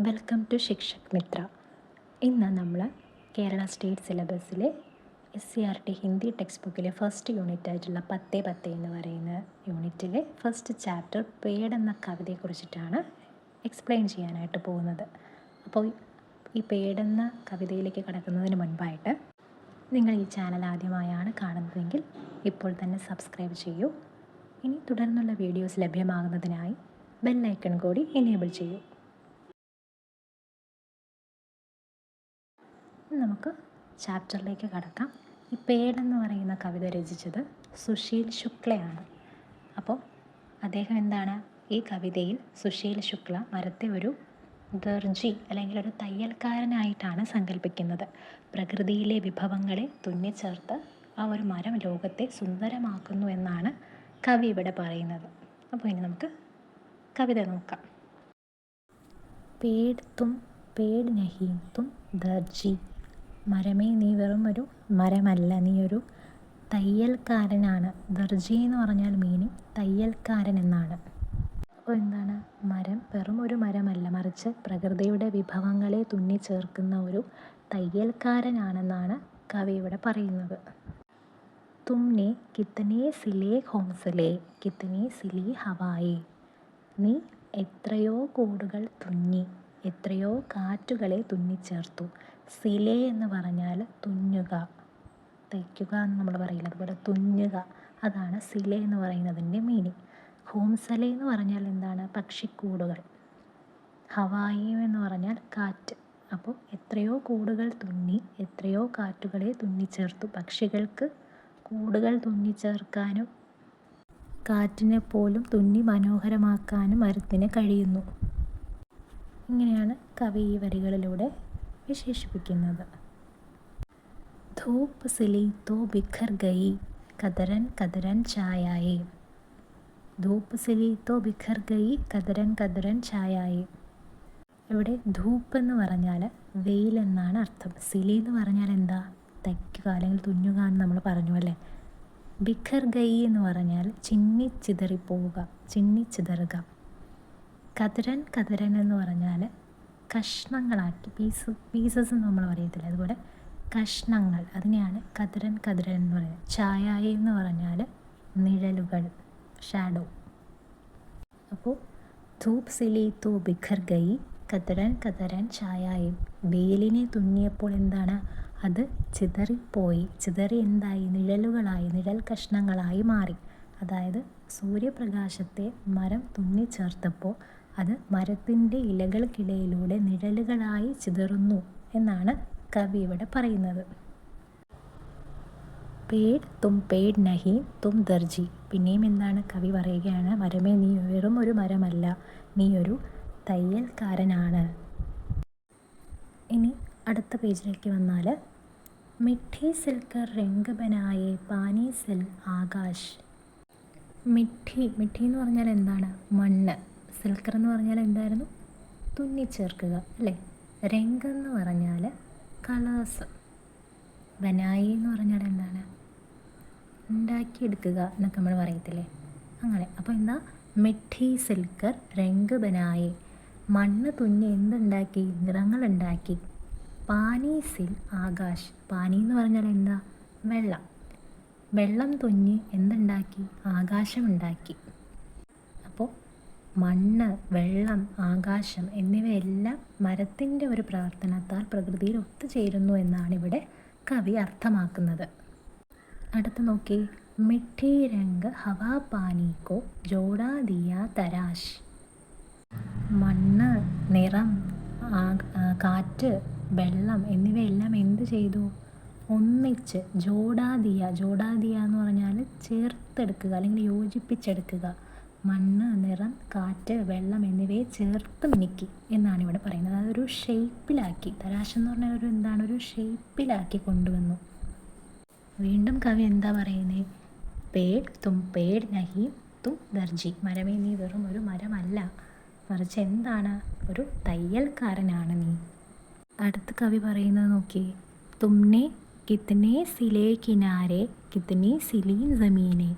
Welcome to Shikshak Mitra. ഇന്ന് നമ്മൾ Kerala state സിലബസിലെ SCERT ഹിന്ദി ടെക്സ്റ്റ് ബുക്കിലെ ഫസ്റ്റ് യൂണിറ്റ് ആയിട്ടുള്ള 10 എന്ന് പറയുന്ന യൂണിറ്റിലെ ഫസ്റ്റ് ചാപ്റ്റർ പേഡ് എന്ന കവിതയെക്കുറിച്ചിട്ടാണ് എക്സ്പ്ലെയിൻ ചെയ്യാനായിട്ട് പോകുന്നത്. അപ്പോൾ ഈ പേഡ് എന്ന കവിതയിലേക്ക് കടക്കുന്നതിന് മുൻപായിട്ട് നിങ്ങൾ ഈ ചാനൽ ആദ്യമായാണ് കാണുന്നതെങ്കിൽ ഇപ്പോൾ തന്നെ സബ്സ്ക്രൈബ് ചെയ്യൂ. ഇനി തുടർന്നുള്ള വീഡിയോസ് ലഭ്യമാകുന്നതിനായി ബെല്ലൈക്കൺ കൂടി എനേബിൾ ചെയ്യൂ. നമുക്ക് ചാപ്റ്ററിലേക്ക് കടക്കാം. ഈ പേഡ് എന്ന് പറയുന്ന കവിത രചിച്ചത് സുശീൽ ശുക്ലയാണ്. അപ്പോൾ അദ്ദേഹം എന്താണ്, ഈ കവിതയിൽ സുശീൽ ശുക്ല മരത്തെ ഒരു ദർജി അല്ലെങ്കിൽ ഒരു തയ്യൽക്കാരനായിട്ടാണ് സങ്കല്പിക്കുന്നത്. പ്രകൃതിയിലെ വിഭവങ്ങളെ തുന്നിച്ചേർത്ത് ആ ഒരു മരം ലോകത്തെ സുന്ദരമാക്കുന്നു എന്നാണ് കവി ഇവിടെ പറയുന്നത്. അപ്പോൾ ഇനി നമുക്ക് കവിത നോക്കാം. പേഡ് തും പേഡ് നഹീ തും ദർജി, മരമേ നീ വെറും ഒരു മരമല്ല, നീ ഒരു തയ്യൽക്കാരനാണ്. ദർജി എന്ന് പറഞ്ഞാൽ മീനിങ് തയ്യൽക്കാരൻ എന്നാണ്. അപ്പോൾ എന്താണ്, മരം വെറും ഒരു മരമല്ല, മറിച്ച് പ്രകൃതിയുടെ വിഭവങ്ങളെ തുന്നിച്ചേർക്കുന്ന ഒരു തയ്യൽക്കാരനാണെന്നാണ് കവി ഇവിടെ പറയുന്നത്. തുമ്നെ കിത്തനെ സിലേ ഹോംസലേ കിത്തനെ സിലി ഹവായേ, നീ എത്രയോ കൂടുകൾ തുന്നി, എത്രയോ കാറ്റുകളെ തുന്നിച്ചേർത്തു. സിലേ എന്ന് പറഞ്ഞാൽ തുന്നുക, തയ്ക്കുക എന്ന് നമ്മൾ പറയില്ല, അതുപോലെ തുന്നുക, അതാണ് സിലേ എന്ന് പറയുന്നതിൻ്റെ മീനിങ്. ഹോംസലേ എന്ന് പറഞ്ഞാൽ എന്താണ്, പക്ഷിക്കൂടുകൾ. ഹവായി എന്ന് പറഞ്ഞാൽ കാറ്റ്. അപ്പോൾ എത്രയോ കൂടുകൾ തുന്നി, എത്രയോ കാറ്റുകളെ തുന്നിച്ചേർത്തു. പക്ഷികൾക്ക് കൂടുകൾ തുന്നിച്ചേർക്കാനും കാറ്റിനെ പോലും തുന്നി മനോഹരമാക്കാനും മരത്തിന് കഴിയുന്നു. ഇങ്ങനെയാണ് കവി ഈ വരികളിലൂടെ വിശേഷിപ്പിക്കുന്നത്. ധൂപ്പ് സിലി തോ ബിഖർ ഗയി കദരൻ കദരൻ ഛായായേ, ധൂപ്പ് സിലി തോ ബിഖർ ഗയി കദരൻ കദരൻ ഛായായേ. ഇവിടെ ധൂപ്പ് എന്ന് പറഞ്ഞാൽ വെയിൽ എന്നാണ് അർത്ഥം. സിലി എന്ന് പറഞ്ഞാൽ എന്താ, തയ്ക്കുക അല്ലെങ്കിൽ തുന്നുക എന്ന് നമ്മൾ പറഞ്ഞു അല്ലേ. ബിഖർ ഗയി എന്ന് പറഞ്ഞാൽ ചിന്നിച്ചിതറിപ്പോവുക, ചിന്നിച്ചിതറുക. കതിരൻ കതിരൻ എന്ന് പറഞ്ഞാൽ കഷ്ണങ്ങളാക്കി, പീസസ് എന്ന് നമ്മൾ പറയത്തില്ല, അതുപോലെ കഷ്ണങ്ങൾ, അതിനെയാണ് കതിരൻ കതിരൻ എന്ന് പറയുന്നത്. ഛായായി എന്ന് പറഞ്ഞാൽ നിഴലുകൾ, ഷാഡോ. അപ്പോൾ ധൂപ് സിലി തോ ബിഖർ ഗയി കതിരൻ കതിരൻ ഛായായി, വെയിലിനെ തുന്നിയപ്പോൾ എന്താണ്, അത് ചിതറിപ്പോയി, ചിതറി എന്തായി, നിഴലുകളായി, നിഴൽ കഷ്ണങ്ങളായി മാറി. അതായത് സൂര്യപ്രകാശത്തെ മരം തുന്നിച്ചേർത്തപ്പോൾ അത് മരത്തിൻ്റെ ഇലകൾക്കിടയിലൂടെ നിഴലുകളായി ചിതറുന്നു എന്നാണ് കവി ഇവിടെ പറയുന്നത്. പേഡ് തും പേഡ് നഹി തും ദർജി. പിന്നെയും എന്താണ്, കവി പറയുകയാണ്, മരമേ നീ വെറും ഒരു മരമല്ല, നീ ഒരു തയ്യൽക്കാരനാണ്. ഇനി അടുത്ത പേജിലേക്ക് വന്നാൽ, മിഠി സിൽക്കർ രംഗ് ബനായേ പാനി സിൽ ആകാശ്. മിഠി എന്ന് പറഞ്ഞാൽ എന്താണ്, മണ്ണ്. സിൽക്കർ എന്ന് പറഞ്ഞാൽ എന്തായിരുന്നു, തുന്നിച്ചേർക്കുക അല്ലേ. രംഗ് എന്ന് പറഞ്ഞാൽ കളേഴ്സ്. ബനായി എന്ന് പറഞ്ഞാൽ എന്താണ്, ഉണ്ടാക്കിയെടുക്കുക എന്നൊക്കെ നമ്മൾ പറയത്തില്ലേ, അങ്ങനെ. അപ്പോൾ എന്താ, മിഠി സിൽക്കർ രംഗ് ബനായേ, മണ്ണ് തുന്നി എന്തുണ്ടാക്കി, നിറങ്ങളുണ്ടാക്കി. പാനി സിൽ ആകാശ്, പാനി എന്ന് പറഞ്ഞാൽ എന്താ, വെള്ളം. വെള്ളം തുന്നി എന്തുണ്ടാക്കി, ആകാശമുണ്ടാക്കി. അപ്പോൾ മണ്ണ്, വെള്ളം, ആകാശം എന്നിവയെല്ലാം മരത്തിൻ്റെ ഒരു പ്രവർത്തനത്താൽ പ്രകൃതിയിൽ ഒത്തുചേരുന്നു എന്നാണ് ഇവിടെ കവി അർത്ഥമാക്കുന്നത്. അടുത്ത് നോക്കി, മിഠി രംഗ് ഹവാ പാനി കോ ജോഡാ ദിയാ തരാശ്. മണ്ണ്, നിറം, കാറ്റ്, വെള്ളം എന്നിവയെല്ലാം എന്ത് ചെയ്തു, ഒന്നിച്ച് ജോഡാദിയ. ജോഡാദിയ എന്ന് പറഞ്ഞാൽ ചേർത്തെടുക്കുക അല്ലെങ്കിൽ യോജിപ്പിച്ചെടുക്കുക. മണ്ണ്, നിറം, കാറ്റ്, വെള്ളം എന്നിവയെ ചേർത്ത് മിനുക്കി എന്നാണ് ഇവിടെ പറയുന്നത്. അതൊരു ഷേപ്പിലാക്കി, തരാശ് എന്ന് പറഞ്ഞാൽ ഒരു എന്താണ്, ഒരു ഷേപ്പിലാക്കി കൊണ്ടുവന്നു. വീണ്ടും കവി എന്താ പറയുന്നത്, പേഡ് തും പേഡ് നഹി തും ദർജി, മരമേ നീ വെറും ഒരു മരമല്ല, മറിച്ച് എന്താണ്, ഒരു തയ്യൽക്കാരനാണ് നീ. അടുത്ത കവി പറയുന്നത് നോക്കി, തുമ്നെ കിത്തനെ സിലേ കിനാരെ കിത്തനെ സിലി ജമീനെ,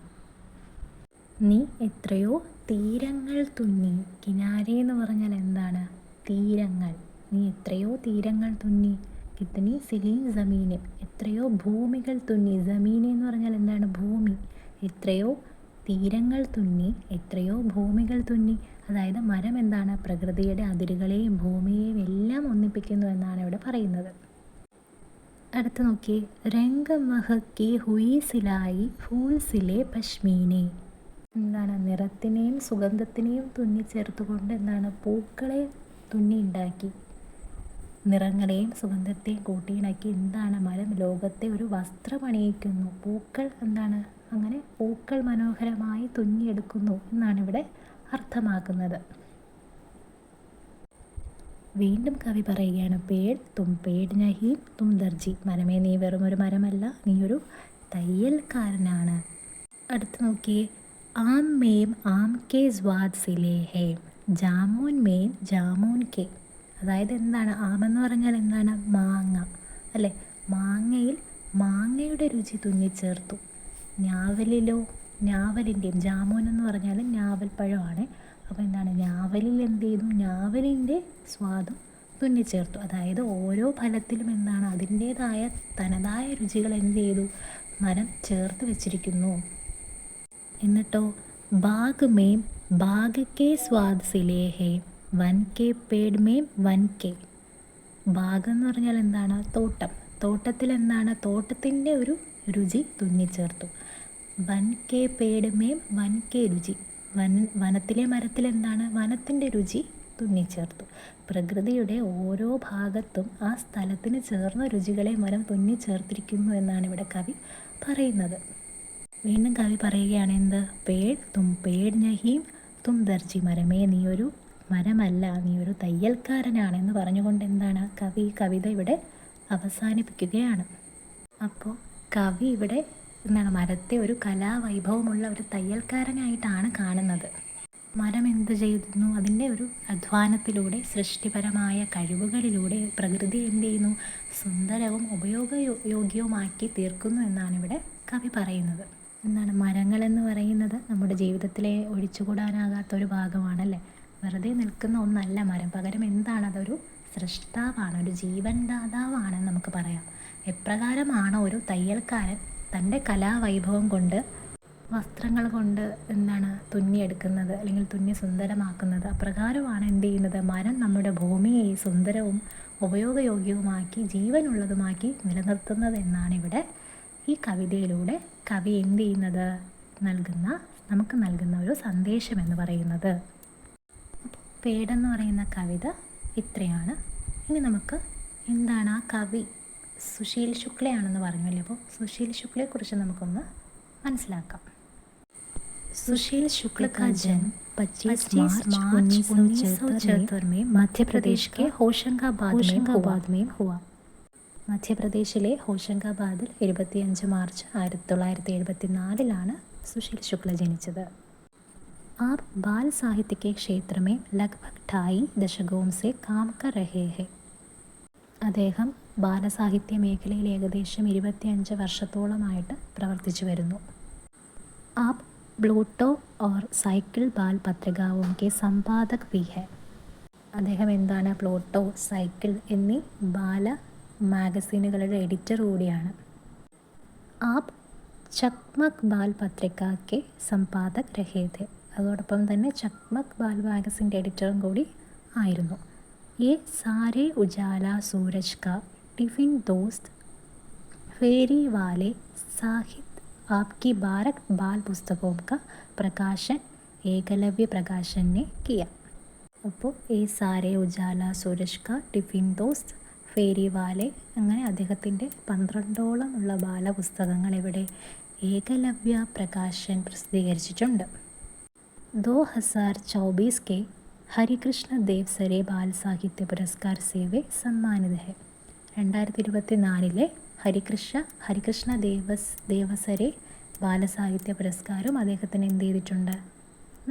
നീ എത്രയോ തീരങ്ങൾ തുന്നി. കിനാരെ എന്ന് പറഞ്ഞാൽ എന്താണ്, തീരങ്ങൾ, നീ എത്രയോ തീരങ്ങൾ തുന്നി. കിത്തനി സിലീൻ ജമീന്, എത്രയോ ഭൂമികൾ തുന്നി. ജമീന് എന്ന് പറഞ്ഞാൽ എന്താണ്? ഭൂമി. എത്രയോ തീരങ്ങൾ തുന്നി, എത്രയോ ഭൂമികൾ തുന്നി. അതായത് മരം എന്താണ്? പ്രകൃതിയുടെ അതിരുകളെയും ഭൂമിയെയും എല്ലാം ഒന്നിപ്പിക്കുന്നു എന്നാണ് ഇവിടെ പറയുന്നത്. അടുത്ത് നോക്കിയേ, രംഗ മഹക്കി ഹുയി സിലായി ഫൂൽ സിലെ പശ്മീനെ. എന്താണ്? നിറത്തിനെയും സുഗന്ധത്തിനെയും തുന്നിച്ചേർത്തുകൊണ്ട് എന്താണ്? പൂക്കളെ തുന്നി ഉണ്ടാക്കി. നിറങ്ങളെയും സുഗന്ധത്തെയും കൂട്ടിയിണക്കി എന്താണ്? മരം ലോകത്തെ ഒരു വസ്ത്രം അണിയിക്കുന്നു. പൂക്കൾ എന്താണ്? അങ്ങനെ പൂക്കൾ മനോഹരമായി തുന്നിയെടുക്കുന്നു എന്നാണ് ഇവിടെ അർത്ഥമാക്കുന്നത്. വീണ്ടും കവി പറയുകയാണ്, പേട് തും പേട് നഹി തും ദർജി. മരമേ, നീ വെറും ഒരു മരമല്ല, നീ ഒരു തയ്യൽക്കാരനാണ്. അടുത്ത് നോക്കിയേ, ആം മേം ആം കെ സ്വാദ് സിലേ ഹേ, ജാമൂൻ മേം ജാമൂൻ കെ. അതായത് എന്താണ്? ആമെന്ന് പറഞ്ഞാൽ എന്താണ്? മാങ്ങ അല്ലേ? മാങ്ങയിൽ മാങ്ങയുടെ രുചി തുന്നിച്ചേർത്തു. ഞാവലിലോ, ഞാവലിൻ്റെയും, ജാമൂൻ എന്ന് പറഞ്ഞാൽ ഞാവൽ പഴമാണ്. അപ്പോൾ എന്താണ്? ഞാവലിൽ എന്ത് ചെയ്തു? ഞാവലിൻ്റെ സ്വാദും തുന്നിച്ചേർത്തു. അതായത് ഓരോ ഫലത്തിലും എന്താണ്? അതിൻ്റേതായ തനതായ രുചികൾ എന്ത് ചെയ്തു? മരം ചേർത്ത് വെച്ചിരിക്കുന്നു. എന്നിട്ടോ, ബാഗ് മേം ബാഗ് കെ സ്വാദ് സിലേ ഹേ, വൻ കെ പേട് മേം വൻ കെ. ബാഗ് എന്ന് പറഞ്ഞാൽ എന്താണ്? തോട്ടം. തോട്ടത്തിൽ എന്താണ്? തോട്ടത്തിൻ്റെ ഒരു രുചി തുന്നിച്ചേർത്തു. വൻ കെ പേട് മേം വൻ കെ രുചി, വനത്തിലെ മരത്തിൽ എന്താണ്? വനത്തിൻ്റെ രുചി തുന്നിച്ചേർത്തു. പ്രകൃതിയുടെ ഓരോ ഭാഗത്തും ആ സ്ഥലത്തിന് ചേർന്ന രുചികളെ മരം തുന്നിച്ചേർത്തിരിക്കുന്നു എന്നാണ് ഇവിടെ കവി പറയുന്നത്. വീണ്ടും കവി പറയുകയാണ് എന്ത്? പേട് തും പേട് നഹീം തും ദർജി. മരമേ, നീ ഒരു മരമല്ല, നീ ഒരു തയ്യൽക്കാരനാണെന്ന് പറഞ്ഞുകൊണ്ട് എന്താണ്? കവി കവിത ഇവിടെ അവസാനിപ്പിക്കുകയാണ്. അപ്പോൾ കവി ഇവിടെ എന്താണ്? മരത്തെ ഒരു കലാവൈഭവമുള്ള ഒരു തയ്യൽക്കാരനായിട്ടാണ് കാണുന്നത്. മരം എന്ത് ചെയ്യുന്നു? അതിൻ്റെ ഒരു അധ്വാനത്തിലൂടെ, സൃഷ്ടിപരമായ കഴിവുകളിലൂടെ പ്രകൃതി എന്ത് ചെയ്യുന്നു? സുന്ദരവും ഉപയോഗയോഗ്യവുമാക്കി തീർക്കുന്നു എന്നാണ് ഇവിടെ കവി പറയുന്നത്. എന്താണ്? മരങ്ങളെന്ന് പറയുന്നത് നമ്മുടെ ജീവിതത്തിലെ ഒഴിച്ചുകൂടാനാകാത്തൊരു ഭാഗമാണല്ലേ. വെറുതെ നിൽക്കുന്ന ഒന്നല്ല മരം. പകരം എന്താണ്? അതൊരു സൃഷ്ടാവാണ്, ഒരു ജീവൻ ദാതാവാണെന്ന് നമുക്ക് പറയാം. എപ്രകാരമാണോ ഒരു തയ്യൽക്കാരൻ തൻ്റെ കലാവൈഭവം കൊണ്ട്, വസ്ത്രങ്ങൾ കൊണ്ട് എന്താണ് തുന്നിയെടുക്കുന്നത്, അല്ലെങ്കിൽ തുന്നി സുന്ദരമാക്കുന്നത്, അപ്രകാരമാണ് എന്ത് ചെയ്യുന്നത്? മരം നമ്മുടെ ഭൂമിയെ സുന്ദരവും ഉപയോഗയോഗ്യവുമാക്കി ജീവനുള്ളതുമാക്കി നിലനിർത്തുന്നത് എന്നാണ് ഇവിടെ ഈ കവിതയിലൂടെ കവി എന്ത് ചെയ്യുന്നത്? നമുക്ക് നൽകുന്ന ഒരു സന്ദേശം എന്ന് പറയുന്നത്. പേടെന്ന് പറയുന്ന കവിത ഇത്രയാണ്. ഇനി നമുക്ക് എന്താണ് ആ കവി സുശീൽ ശുക്ലയാണെന്ന് പറഞ്ഞല്ലേ. അപ്പോൾ സുശീൽ ശുക്ലയെക്കുറിച്ച് നമുക്കൊന്ന് മനസ്സിലാക്കാം. सुशील शुक्ल का जन्म 25 मार्च 1974 में मध्य प्रदेश के होशंगाबाद में हुआ. മധ്യപ്രദേശിലെ ഹോഷംഗാബാദിൽ 25 മാർച്ച് 1974 സുശീൽ ശുക്ല ജനിച്ചത്. आप बाल साहित्य के क्षेत्र में लगभग 2.5 दशकों से काम कर रहे हैं. അദ്ദേഹം ബാലസാഹിത്യ മേഖലയിൽ ഏകദേശം 25 വർഷത്തോളമായിട്ട് പ്രവർത്തിച്ചു വരുന്നു. आप ब्लूटो और സൈക്കിൾ ബാൽ പത്രികാവും കെ സമ്പാദക് भी है. അദ്ദേഹം എന്താണ്? പ്ലൂട്ടോ, സൈക്കിൾ എന്നീ ബാല മാഗസീനുകളുടെ എഡിറ്റർ കൂടിയാണ്. ആപ് ചക്മക് ബാൽ പത്രികയ്ക്ക് സമ്പാദക് രഹേ थे. അതോടൊപ്പം തന്നെ ചക്മക് ബാൽ മാഗസിൻ്റെ എഡിറ്ററും കൂടി ആയിരുന്നു. ये सारे उजाला सूरज का टिफिन दोस्त फेरी वाले साहित्य आपकी 12 बाल पुस्तकों का प्रकाशन ഏകലവ്യ പ്രകാശൻ ने किया. അപ്പോൾ ഈ സാരേ ഉജാല സൂരജ് ക ടിഫിൻ ദോസ്ത് ഫേരി വാലെ അങ്ങനെ അദ്ദേഹത്തിൻ്റെ 12ഓളം ഉള്ള ബാലപുസ്തകങ്ങൾ ഇവിടെ ഏകലവ്യ പ്രകാശൻ പ്രസിദ്ധീകരിച്ചിട്ടുണ്ട്. 2024 के ഹരികൃഷ്ണ ദേവ് സരെ ബാൽ സാഹിത്യ പുരസ്കാർ സേവെ സമ്മാനിത് ഹെ. 2024 ഹരികൃഷ്ണ ദേവസരെ ബാലസാഹിത്യ പുരസ്കാരം അദ്ദേഹത്തിന് എന്ത് ചെയ്തിട്ടുണ്ട്?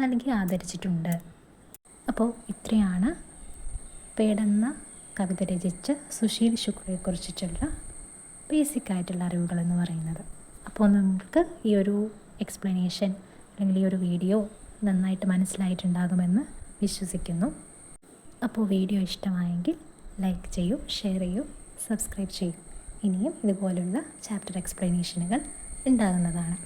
നൽകി ആദരിച്ചിട്ടുണ്ട്. അപ്പോൾ ഇത്രയാണ് പേടെന്ന കവിത രചിച്ച സുശീൽ ശുക്ലയെക്കുറിച്ചിട്ടുള്ള ബേസിക്കായിട്ടുള്ള അറിവുകളെന്ന് പറയുന്നത്. അപ്പോൾ നിങ്ങൾക്ക് ഈ ഒരു എക്സ്പ്ലനേഷൻ അല്ലെങ്കിൽ ഈ ഒരു വീഡിയോ നന്നായിട്ട് മനസ്സിലായിട്ടുണ്ടാകുമെന്ന് വിശ്വസിക്കുന്നു. അപ്പോൾ വീഡിയോ ഇഷ്ടമായെങ്കിൽ ലൈക്ക് ചെയ്യൂ, ഷെയർ ചെയ്യൂ, സബ്സ്ക്രൈബ് ചെയ്യൂ. ഇനിയും ഇതുപോലുള്ള ചാപ്റ്റർ എക്സ്പ്ലനേഷനുകൾ ഉണ്ടാകുന്നതാണ്.